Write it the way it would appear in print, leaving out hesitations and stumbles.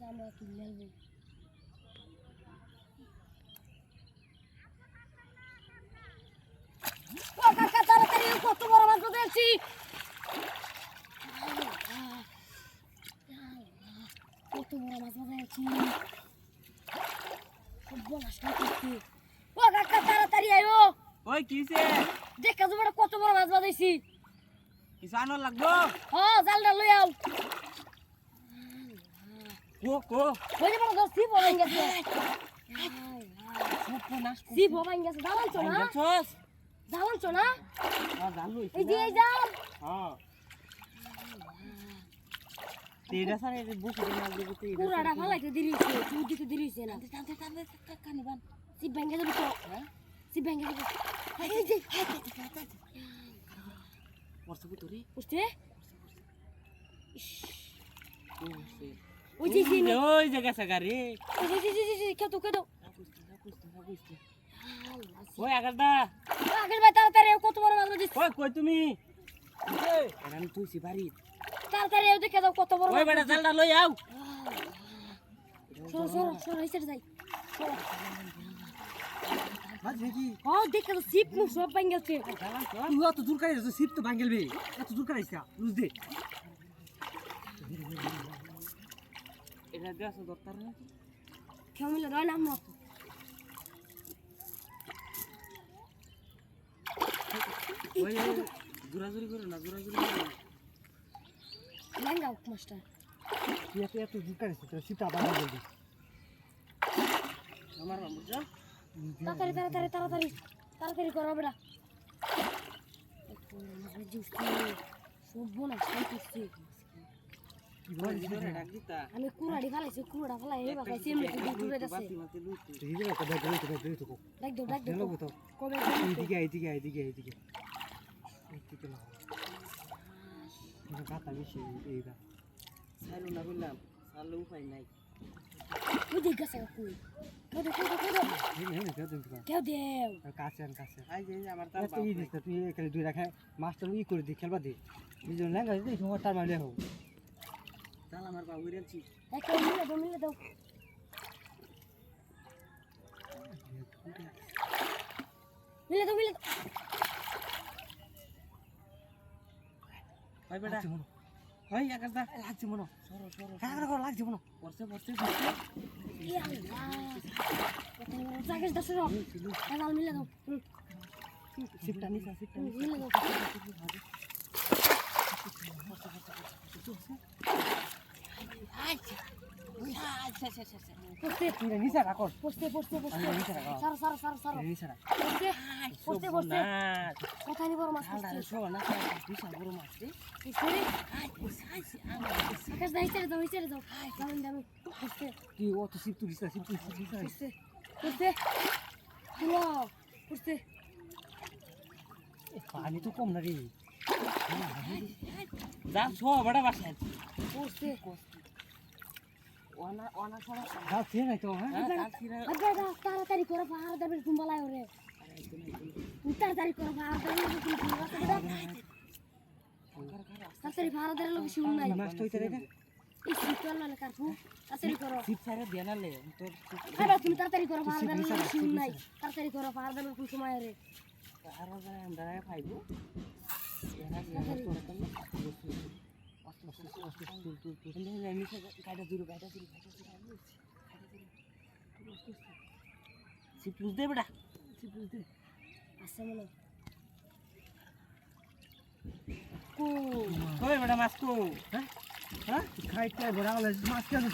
আমরা তুলে আনবো। ও কাকা তাড়াতাড়ি কত বড় মাছ ধরেছি। কত বড় মাছ ধরেছি। বলাসটা করতে। ও কাকা তাড়াতাড়ি আয়ো। ওই কিছে দেখা যাবে কত বড় মাছ বাজাইছি। কিছু আনো লাগবো? জালটা লই আও। কো ওই যে বড় সিপ হয়ে গেছে। সিপ হয়ে গেছে। দাঁড়াচ্ছ না? দাঁড়াচ্ছ না? এই যে এই যাও। তেরা সারে বসে না দিব তে পুরাটা ফালাইতে দিরিছে, তুই দিতে দিরিছে না। টানতে কানি বান। সিপ ভেঙে যাবে তো। হ্যাঁ? সিপ ভেঙে যাবে। এই যে পড়ছে ভিতরে উঠছে? ওই যে গেছে গাড়ি জি কেউ তো ওই আগারদা আগের ভাই তাড়াতাড়ি কত বড় মাছ দিছ। ওই কই তুমি আমি তুইছি বাড়ি তাড়াতাড়ি দেখে দাও কত বড়। ওই বেটা জালটা লই আও। সরো এসে যাই। মাছ দেখি দেখে তো সিপ নু সব ভাঙছে। তুই অত দূর কারে যাচ্ছিস সিপ তো ভাঙলবে এত দূর কারে আইছা লুজ দে এটা দেশ দরকার না কেউ মিলে রয় নাম মত। ওই জোরাজুরি করো না জোরাজুরি করো না লেঙ্গা মাস্টার তুই এত দূর কারে আইছিস সিপটা ভাঙা বলবি আমার বুঝছো তাড়াতাড়ি করো বেটা। সব না করছি ডাক দিতা আমি কুড়াড়ি ফালাইছি কুড়াড়া ফালাই এই বাকাইছি এমনি দূরে যাচ্ছে। তুই যে কত ব্যাগ ধরে তো ডাক দাও তো কবে এইদিকে এইদিকে না গাতা বেশি এইটা সাইলো না বললাম সারলে উপায় নাই ওই দিক গেছে কই কেউ দেও কাছে আই যে আমার তার তুই দিস তুই এখানে দুই রাখা মাস্টার ই করে দি খেলবা দে দুজন লেঙ্গা দিই সময় তার মারলে হোক তাল আমার বাবু রেলছি এক মিলে দাও ভাই বেটা ওই আগারদা লাগছে মনো সরো কাকা লাগছে মনো পড়ছে জাগেশ দাও সরো জাল মিলে দাও সিপটা নিছা মিলে দাও তুই নিছা রাখো পড়তে সারো নিছা রাখ পড়তে কোথায় নিবর মাছ পড়তে শো না বিশাল বড় মাছ রে আকাশ দাও ছেড়ে দাও দামি পড়তে তুই অত সিপ তুই নিছা পড়তে পানি তো কম না রে যা শো বড় বাসা পড়তে ওনা ছড়া যাচ্ছে না তো হ্যাঁ তাড়াতাড়ি করে পাহাড় দেবে কুম্বালায় ওরে তাড়াতাড়ি করে পাহাড় দেবে তাড়াতাড়ি পাহাড় দেবে লোক শুন নাই মাছটা হইতে রে এই শীতকাল না কারফু তাড়াতাড়ি করো সিপ ছাড়া দেনালে তোর আরে তুমি তাড়াতাড়ি করো পাহাড় দেবে লোক শুন নাই তাড়াতাড়ি করো পাহাড় দেবে কোন সময় রে আর আমরা খাইবো আচ্ছা মনে হ্যাঁ খাইতে বড় মাছ কেন